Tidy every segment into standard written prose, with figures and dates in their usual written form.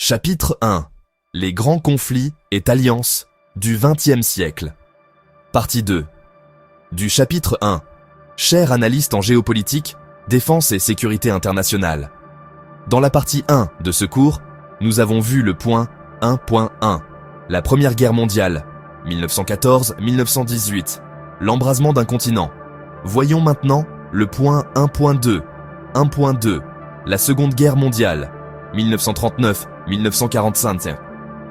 Chapitre 1. Les grands conflits et alliances du XXe siècle. Partie 2. Du chapitre 1. Cher analyste en géopolitique, défense et sécurité internationale. Dans la partie 1 de ce cours, nous avons vu le point 1.1. La Première Guerre mondiale, 1914-1918. L'embrasement d'un continent. Voyons maintenant le point 1.2. 1.2. La Seconde Guerre mondiale, 1939-1945.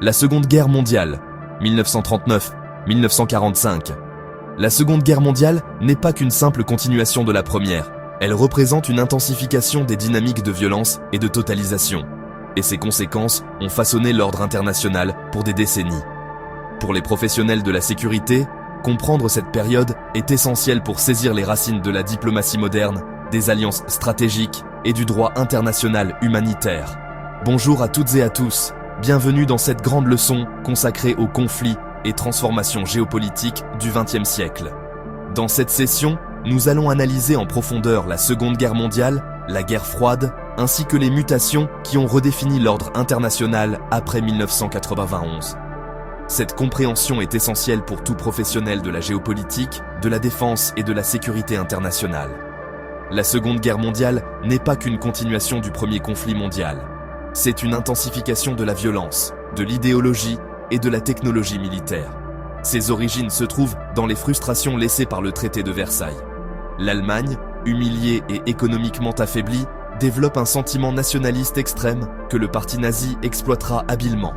La Seconde Guerre mondiale, 1939-1945. La Seconde Guerre mondiale n'est pas qu'une simple continuation de la première. Elle représente une intensification des dynamiques de violence et de totalisation. Et ses conséquences ont façonné l'ordre international pour des décennies. Pour les professionnels de la sécurité, comprendre cette période est essentiel pour saisir les racines de la diplomatie moderne, des alliances stratégiques et du droit international humanitaire. Bonjour à toutes et à tous, bienvenue dans cette grande leçon consacrée aux conflits et transformations géopolitiques du XXe siècle. Dans cette session, nous allons analyser en profondeur la Seconde Guerre mondiale, la guerre froide, ainsi que les mutations qui ont redéfini l'ordre international après 1991. Cette compréhension est essentielle pour tout professionnel de la géopolitique, de la défense et de la sécurité internationale. La Seconde Guerre mondiale n'est pas qu'une continuation du premier conflit mondial. C'est une intensification de la violence, de l'idéologie et de la technologie militaire. Ses origines se trouvent dans les frustrations laissées par le traité de Versailles. L'Allemagne, humiliée et économiquement affaiblie, développe un sentiment nationaliste extrême que le parti nazi exploitera habilement.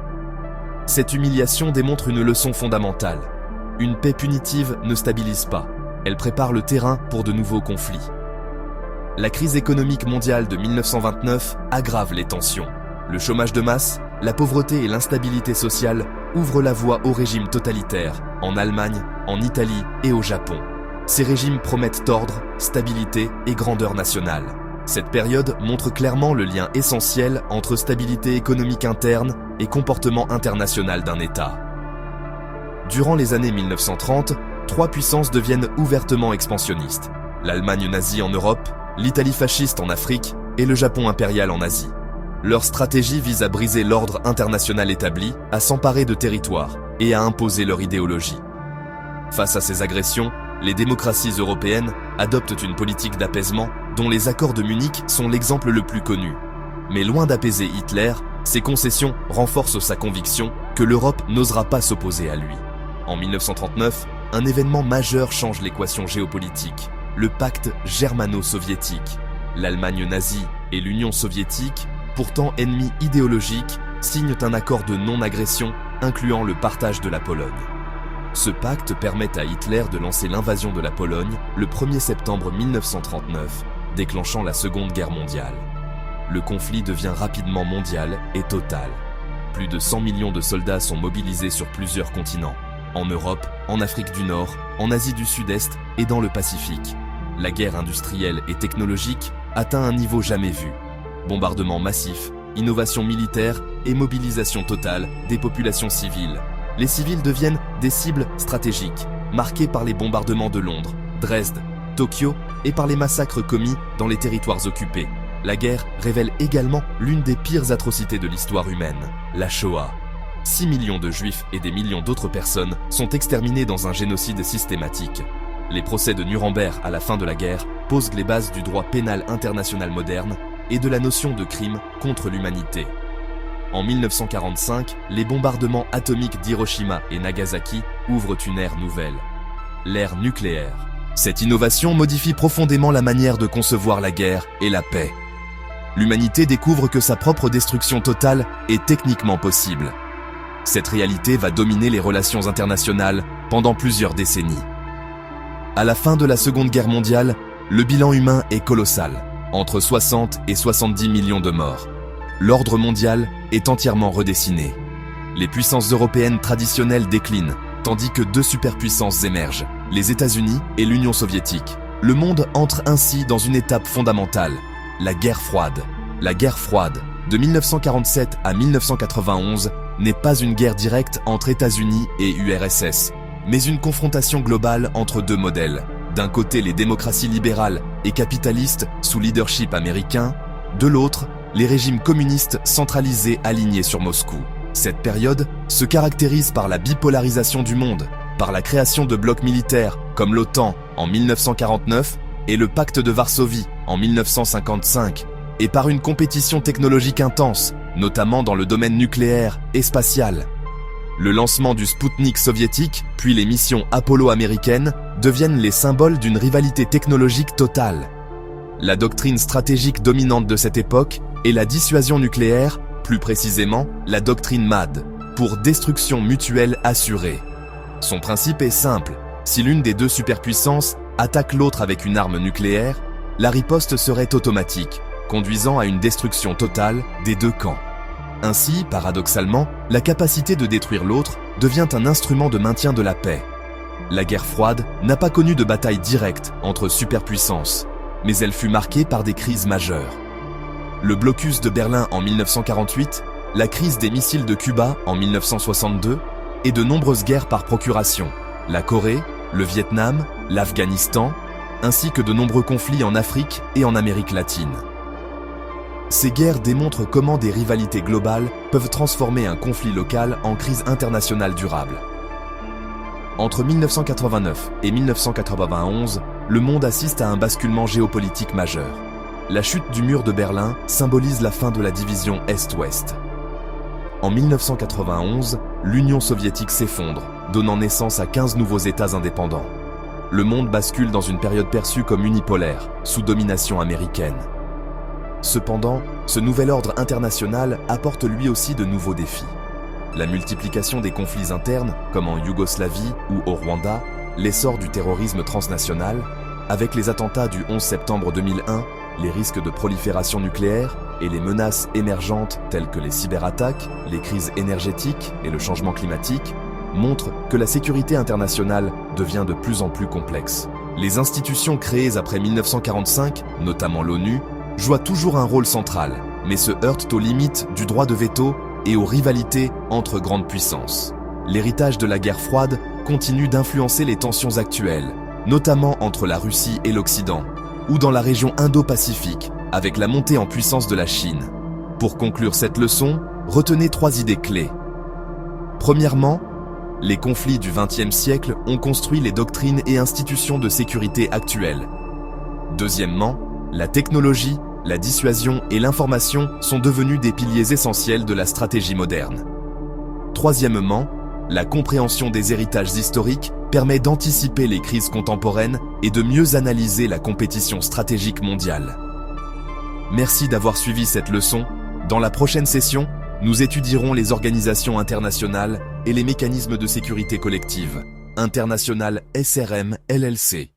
Cette humiliation démontre une leçon fondamentale. Une paix punitive ne stabilise pas. Elle prépare le terrain pour de nouveaux conflits. La crise économique mondiale de 1929 aggrave les tensions. Le chômage de masse, la pauvreté et l'instabilité sociale ouvrent la voie aux régimes totalitaires, en Allemagne, en Italie et au Japon. Ces régimes promettent ordre, stabilité et grandeur nationale. Cette période montre clairement le lien essentiel entre stabilité économique interne et comportement international d'un État. Durant les années 1930, trois puissances deviennent ouvertement expansionnistes. L'Allemagne nazie en Europe, l'Italie fasciste en Afrique et le Japon impérial en Asie. Leur stratégie vise à briser l'ordre international établi, à s'emparer de territoires et à imposer leur idéologie. Face à ces agressions, les démocraties européennes adoptent une politique d'apaisement dont les accords de Munich sont l'exemple le plus connu. Mais loin d'apaiser Hitler, ces concessions renforcent sa conviction que l'Europe n'osera pas s'opposer à lui. En 1939, un événement majeur change l'équation géopolitique, le pacte germano-soviétique. L'Allemagne nazie et l'Union soviétique, pourtant ennemis idéologiques, signent un accord de non-agression incluant le partage de la Pologne. Ce pacte permet à Hitler de lancer l'invasion de la Pologne le 1er septembre 1939, déclenchant la Seconde Guerre mondiale. Le conflit devient rapidement mondial et total. Plus de 100 millions de soldats sont mobilisés sur plusieurs continents, en Europe, en Afrique du Nord, en Asie du Sud-Est et dans le Pacifique. La guerre industrielle et technologique atteint un niveau jamais vu. Bombardements massifs, innovation militaire et mobilisation totale des populations civiles. Les civils deviennent des cibles stratégiques, marquées par les bombardements de Londres, Dresde, Tokyo et par les massacres commis dans les territoires occupés. La guerre révèle également l'une des pires atrocités de l'histoire humaine, la Shoah. 6 millions de juifs et des millions d'autres personnes sont exterminés dans un génocide systématique. Les procès de Nuremberg à la fin de la guerre posent les bases du droit pénal international moderne et de la notion de crime contre l'humanité. En 1945, les bombardements atomiques d'Hiroshima et Nagasaki ouvrent une ère nouvelle, l'ère nucléaire. Cette innovation modifie profondément la manière de concevoir la guerre et la paix. L'humanité découvre que sa propre destruction totale est techniquement possible. Cette réalité va dominer les relations internationales pendant plusieurs décennies. À la fin de la Seconde Guerre mondiale, le bilan humain est colossal, entre 60 et 70 millions de morts. L'ordre mondial est entièrement redessiné. Les puissances européennes traditionnelles déclinent, tandis que deux superpuissances émergent, les États-Unis et l'Union soviétique. Le monde entre ainsi dans une étape fondamentale, la guerre froide. La guerre froide, de 1947 à 1991, n'est pas une guerre directe entre États-Unis et URSS, mais une confrontation globale entre deux modèles. D'un côté, les démocraties libérales et capitalistes sous leadership américain, de l'autre, les régimes communistes centralisés alignés sur Moscou. Cette période se caractérise par la bipolarisation du monde, par la création de blocs militaires comme l'OTAN en 1949 et le Pacte de Varsovie en 1955, et par une compétition technologique intense, notamment dans le domaine nucléaire et spatial. Le lancement du Spoutnik soviétique, puis les missions Apollo américaines, deviennent les symboles d'une rivalité technologique totale. La doctrine stratégique dominante de cette époque est la dissuasion nucléaire, plus précisément la doctrine MAD, pour destruction mutuelle assurée. Son principe est simple, si l'une des deux superpuissances attaque l'autre avec une arme nucléaire, la riposte serait automatique, conduisant à une destruction totale des deux camps. Ainsi, paradoxalement, la capacité de détruire l'autre devient un instrument de maintien de la paix. La guerre froide n'a pas connu de bataille directe entre superpuissances, mais elle fut marquée par des crises majeures. Le blocus de Berlin en 1948, la crise des missiles de Cuba en 1962 et de nombreuses guerres par procuration, la Corée, le Vietnam, l'Afghanistan, ainsi que de nombreux conflits en Afrique et en Amérique latine. Ces guerres démontrent comment des rivalités globales peuvent transformer un conflit local en crise internationale durable. Entre 1989 et 1991, le monde assiste à un basculement géopolitique majeur. La chute du mur de Berlin symbolise la fin de la division Est-Ouest. En 1991, l'Union soviétique s'effondre, donnant naissance à 15 nouveaux États indépendants. Le monde bascule dans une période perçue comme unipolaire, sous domination américaine. Cependant, ce nouvel ordre international apporte lui aussi de nouveaux défis. La multiplication des conflits internes, comme en Yougoslavie ou au Rwanda, l'essor du terrorisme transnational, avec les attentats du 11 septembre 2001, les risques de prolifération nucléaire et les menaces émergentes telles que les cyberattaques, les crises énergétiques et le changement climatique, montrent que la sécurité internationale devient de plus en plus complexe. Les institutions créées après 1945, notamment l'ONU, jouent toujours un rôle central, mais se heurtent aux limites du droit de veto et aux rivalités entre grandes puissances. L'héritage de la guerre froide continue d'influencer les tensions actuelles, notamment entre la Russie et l'Occident, ou dans la région Indo-Pacifique, avec la montée en puissance de la Chine. Pour conclure cette leçon, retenez 3 idées clés. Premièrement, les conflits du XXe siècle ont construit les doctrines et institutions de sécurité actuelles. Deuxièmement, la technologie, la dissuasion et l'information sont devenus des piliers essentiels de la stratégie moderne. Troisièmement, la compréhension des héritages historiques permet d'anticiper les crises contemporaines et de mieux analyser la compétition stratégique mondiale. Merci d'avoir suivi cette leçon. Dans la prochaine session, nous étudierons les organisations internationales et les mécanismes de sécurité collective. International SRM LLC.